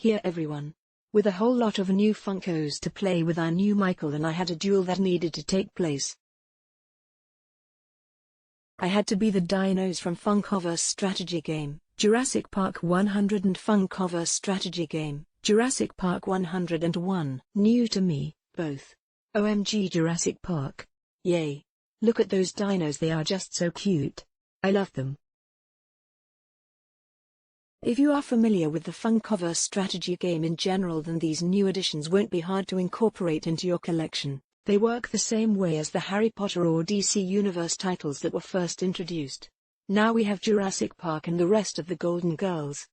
Here everyone. With a whole lot of new Funkos to play with, I knew Michael and I had a duel that needed to take place. I had to be the dinos from Funkos strategy game, Jurassic Park 100 and Funkos strategy game, Jurassic Park 101. New to me, both. OMG Jurassic Park. Yay. Look at those dinos, they are just so cute. I love them. If you are familiar with the Funkos strategy game in general, then these new additions won't be hard to incorporate into your collection. They work the same way as the Harry Potter or DC Universe titles that were first introduced. Now we have Jurassic Park and the rest of the Golden Girls.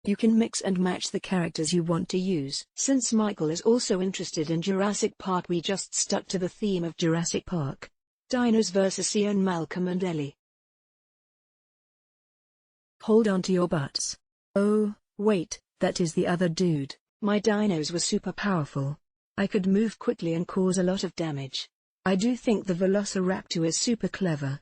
You can mix and match the characters you want to use. Since Michael is also interested in Jurassic Park, we just stuck to the theme of Jurassic Park. Dinos vs. Ian, Malcolm and Ellie. Hold on to your butts. Oh, wait, that is the other dude. My dinos were super powerful. I could move quickly and cause a lot of damage. I do think the Velociraptor is super clever.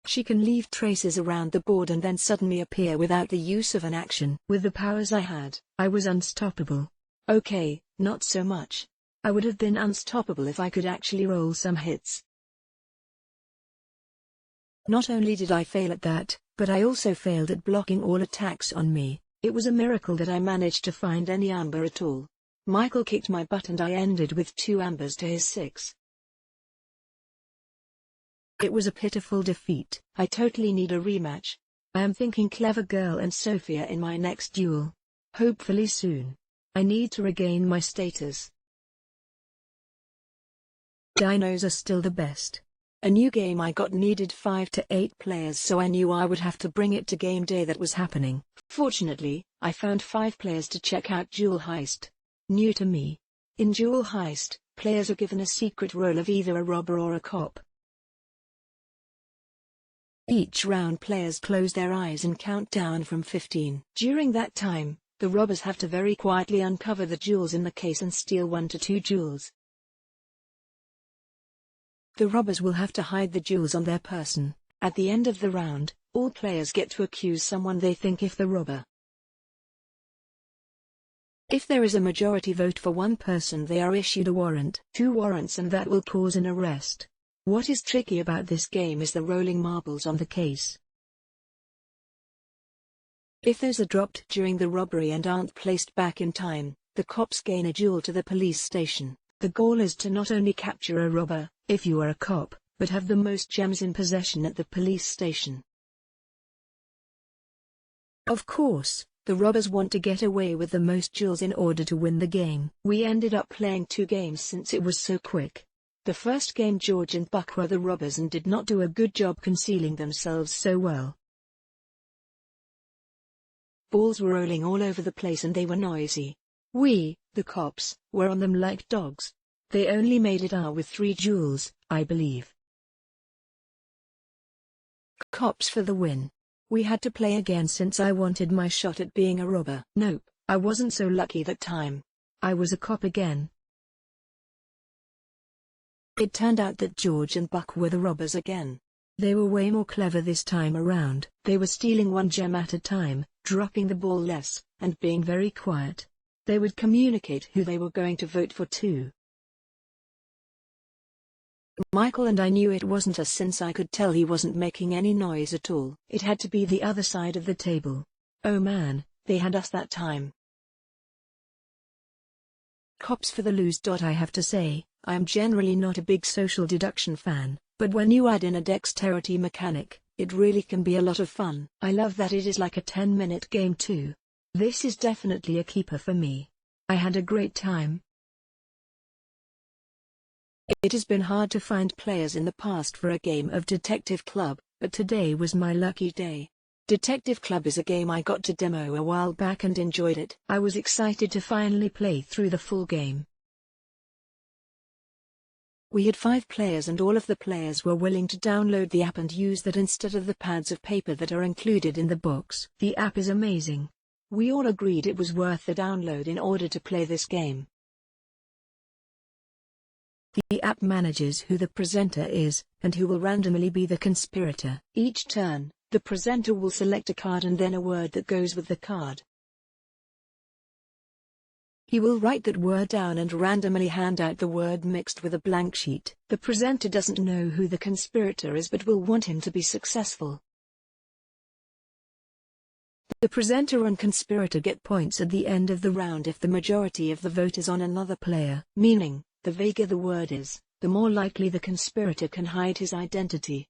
She can leave traces around the board and then suddenly appear without the use of an action. With the powers I had, I was unstoppable. Okay, not so much. I would have been unstoppable if I could actually roll some hits. Not only did I fail at that, but I also failed at blocking all attacks on me. It was a miracle that I managed to find any amber at all. Michael kicked my butt and I ended with 2 ambers to his 6. It was a pitiful defeat. I totally need a rematch. I am thinking Clever Girl and Sophia in my next duel. Hopefully soon. I need to regain my status. Dinos are still the best. A new game I got needed 5 to 8 players, so I knew I would have to bring it to game day that was happening. Fortunately, I found 5 players to check out Duel Heist. New to me. In Duel Heist, players are given a secret role of either a robber or a cop. Each round players close their eyes and count down from 15. During that time, the robbers have to very quietly uncover the jewels in the case and steal 1 to 2 jewels. The robbers will have to hide the jewels on their person. At the end of the round, all players get to accuse someone they think if the robber. If there is a majority vote for one person, they are issued a warrant. 2 warrants, and that will cause an arrest. What is tricky about this game is the rolling marbles on the case. If those are dropped during the robbery and aren't placed back in time, the cops gain a jewel to the police station. The goal is to not only capture a robber, if you are a cop, but have the most gems in possession at the police station. Of course, the robbers want to get away with the most jewels in order to win the game. We ended up playing 2 games since it was so quick. The first game, George and Buck were the robbers and did not do a good job concealing themselves so well. Balls were rolling all over the place and they were noisy. We, the cops, were on them like dogs. They only made it out with 3 jewels, I believe. Cops for the win. We had to play again since I wanted my shot at being a robber. Nope, I wasn't so lucky that time. I was a cop again. It turned out that George and Buck were the robbers again. They were way more clever this time around. They were stealing 1 gem at a time, dropping the ball less, and being very quiet. They would communicate who they were going to vote for too. Michael and I knew it wasn't us since I could tell he wasn't making any noise at all. It had to be the other side of the table. Oh man, they had us that time. Cops for the lose. I have to say, I am generally not a big social deduction fan, but when you add in a dexterity mechanic, it really can be a lot of fun. I love that it is like a 10-minute game too. This is definitely a keeper for me. I had a great time. It has been hard to find players in the past for a game of Detective Club, but today was my lucky day. Detective Club is a game I got to demo a while back and enjoyed it. I was excited to finally play through the full game. We had 5 players and all of the players were willing to download the app and use that instead of the pads of paper that are included in the box. The app is amazing. We all agreed it was worth the download in order to play this game. The app manages who the presenter is, and who will randomly be the conspirator. Each turn, The presenter will select a card and then a word that goes with the card. He will write that word down and randomly hand out the word mixed with a blank sheet. The presenter doesn't know who the conspirator is but will want him to be successful. The presenter and conspirator get points at the end of the round if the majority of the vote is on another player, meaning, the vaguer the word is, the more likely the conspirator can hide his identity.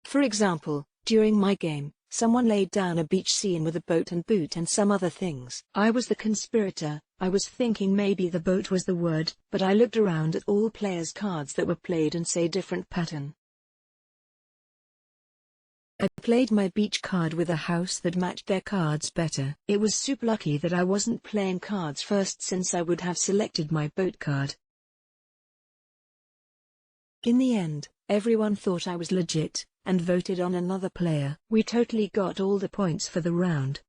For example, during my game, someone laid down a beach scene with a boat and boot and some other things. I was the conspirator. I was thinking maybe the boat was the word, but I looked around at all players' cards that were played and say different pattern. I played my beach card with a house that matched their cards better. It was super lucky that I wasn't playing cards first since I would have selected my boat card. In the end, everyone thought I was legit, and voted on another player. We totally got all the points for the round.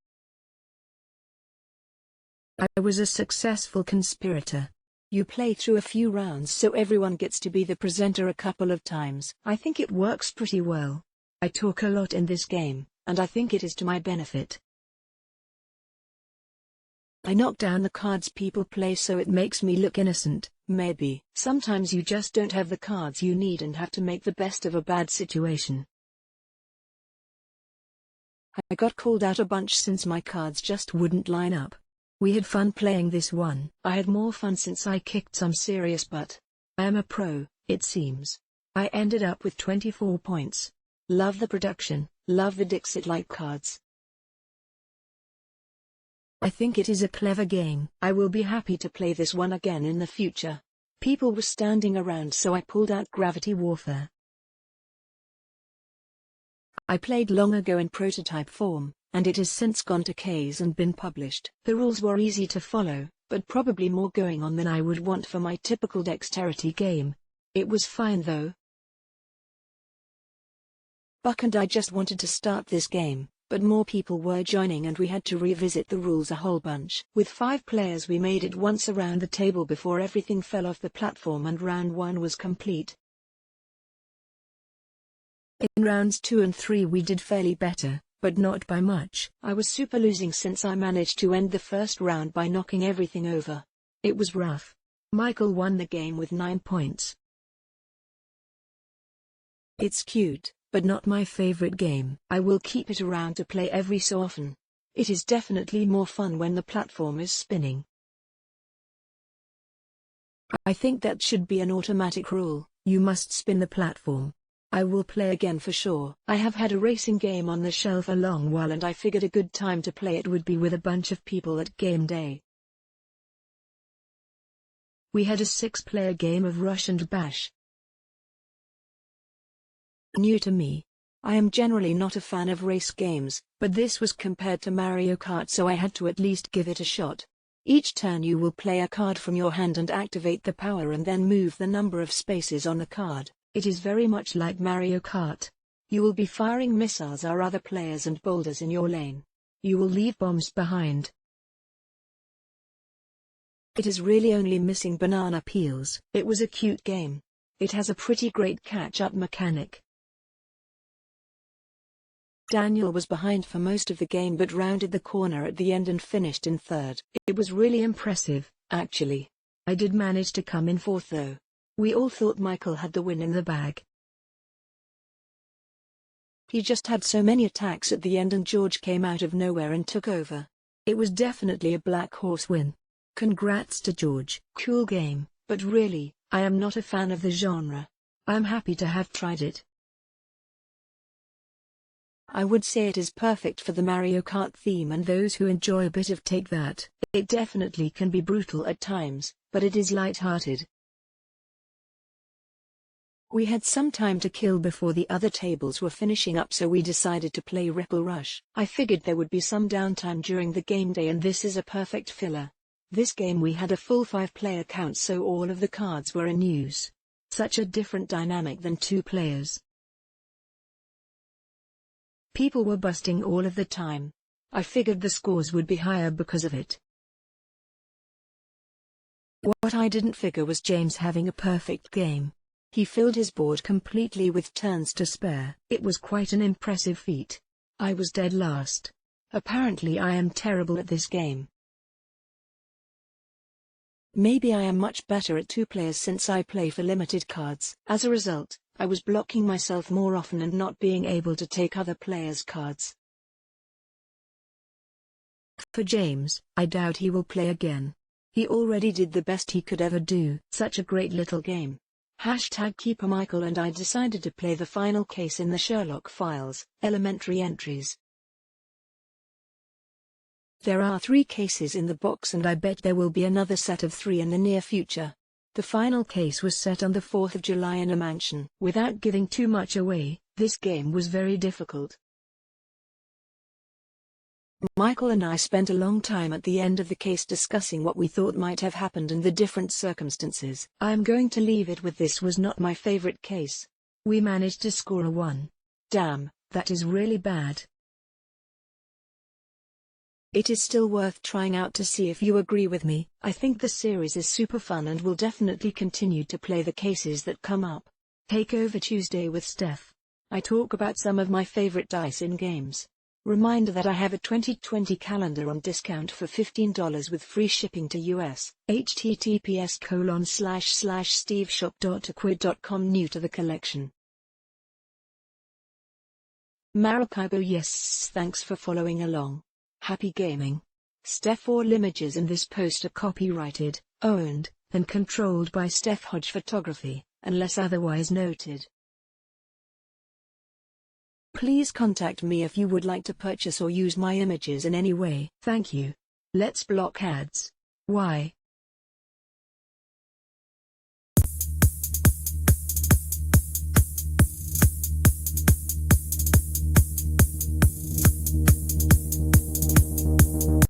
I was a successful conspirator. You play through a few rounds so everyone gets to be the presenter a couple of times. I think it works pretty well. I talk a lot in this game, and I think it is to my benefit. I knock down the cards people play so it makes me look innocent, maybe. Sometimes you just don't have the cards you need and have to make the best of a bad situation. I got called out a bunch since my cards just wouldn't line up. We had fun playing this one. I had more fun since I kicked some serious butt. I am a pro, it seems. I ended up with 24 points. Love the production, love the Dixit-like cards. I think it is a clever game. I will be happy to play this one again in the future. People were standing around so I pulled out Gravity Warfare. I played long ago in prototype form, and it has since gone to Ks and been published. The rules were easy to follow, but probably more going on than I would want for my typical dexterity game. It was fine though. Buck and I just wanted to start this game, but more people were joining and we had to revisit the rules a whole bunch. With 5 players we made it once around the table before everything fell off the platform and round 1 was complete. In rounds 2 and 3 we did fairly better, but not by much. I was super losing since I managed to end the first round by knocking everything over. It was rough. Michael won the game with 9 points. It's cute, but not my favorite game. I will keep it around to play every so often. It is definitely more fun when the platform is spinning. I think that should be an automatic rule. You must spin the platform. I will play again for sure. I have had a racing game on the shelf a long while and I figured a good time to play it would be with a bunch of people at game day. We had a 6-player game of Rush and Bash. New to me. I am generally not a fan of race games, but this was compared to Mario Kart so I had to at least give it a shot. Each turn you will play a card from your hand and activate the power and then move the number of spaces on the card. It is very much like Mario Kart. You will be firing missiles at other players and boulders in your lane. You will leave bombs behind. It is really only missing banana peels. It was a cute game. It has a pretty great catch-up mechanic. Daniel was behind for most of the game but rounded the corner at the end and finished in 3rd. It was really impressive, actually. I did manage to come in 4th though. We all thought Michael had the win in the bag. He just had so many attacks at the end and George came out of nowhere and took over. It was definitely a black horse win. Congrats to George. Cool game, but really, I am not a fan of the genre. I am happy to have tried it. I would say it is perfect for the Mario Kart theme and those who enjoy a bit of Take That. It definitely can be brutal at times, but it is light-hearted. We had some time to kill before the other tables were finishing up so we decided to play Ripple Rush. I figured there would be some downtime during the game day and this is a perfect filler. This game we had a full 5-player count so all of the cards were in use. Such a different dynamic than 2 players. People were busting all of the time. I figured the scores would be higher because of it. What I didn't figure was James having a perfect game. He filled his board completely with turns to spare. It was quite an impressive feat. I was dead last. Apparently I am terrible at this game. Maybe I am much better at 2 players since I play for limited cards. As a result, I was blocking myself more often and not being able to take other players' cards. For James, I doubt he will play again. He already did the best he could ever do. Such a great little game. #Keeper Michael and I decided to play the final case in the Sherlock files, Elementary Entries. There are 3 cases in the box and I bet there will be another set of 3 in the near future. The final case was set on the 4th of July in a mansion. Without giving too much away, this game was very difficult. Michael and I spent a long time at the end of the case discussing what we thought might have happened and the different circumstances. I am going to leave it with this was not my favorite case. We managed to score a 1. Damn, that is really bad. It is still worth trying out to see if you agree with me. I think the series is super fun and will definitely continue to play the cases that come up. Takeover Tuesday with Steph. I talk about some of my favorite dice in games. Reminder that I have a 2020 calendar on discount for $15 with free shipping to US. https://steveshop.acquid.com. New to the collection. Maracaibo. Yes, thanks for following along. Happy gaming. Steph. All images in this post are copyrighted, owned, and controlled by Steph Hodge Photography, unless otherwise noted. Please contact me if you would like to purchase or use my images in any way. Thank you. Let's block ads. Why?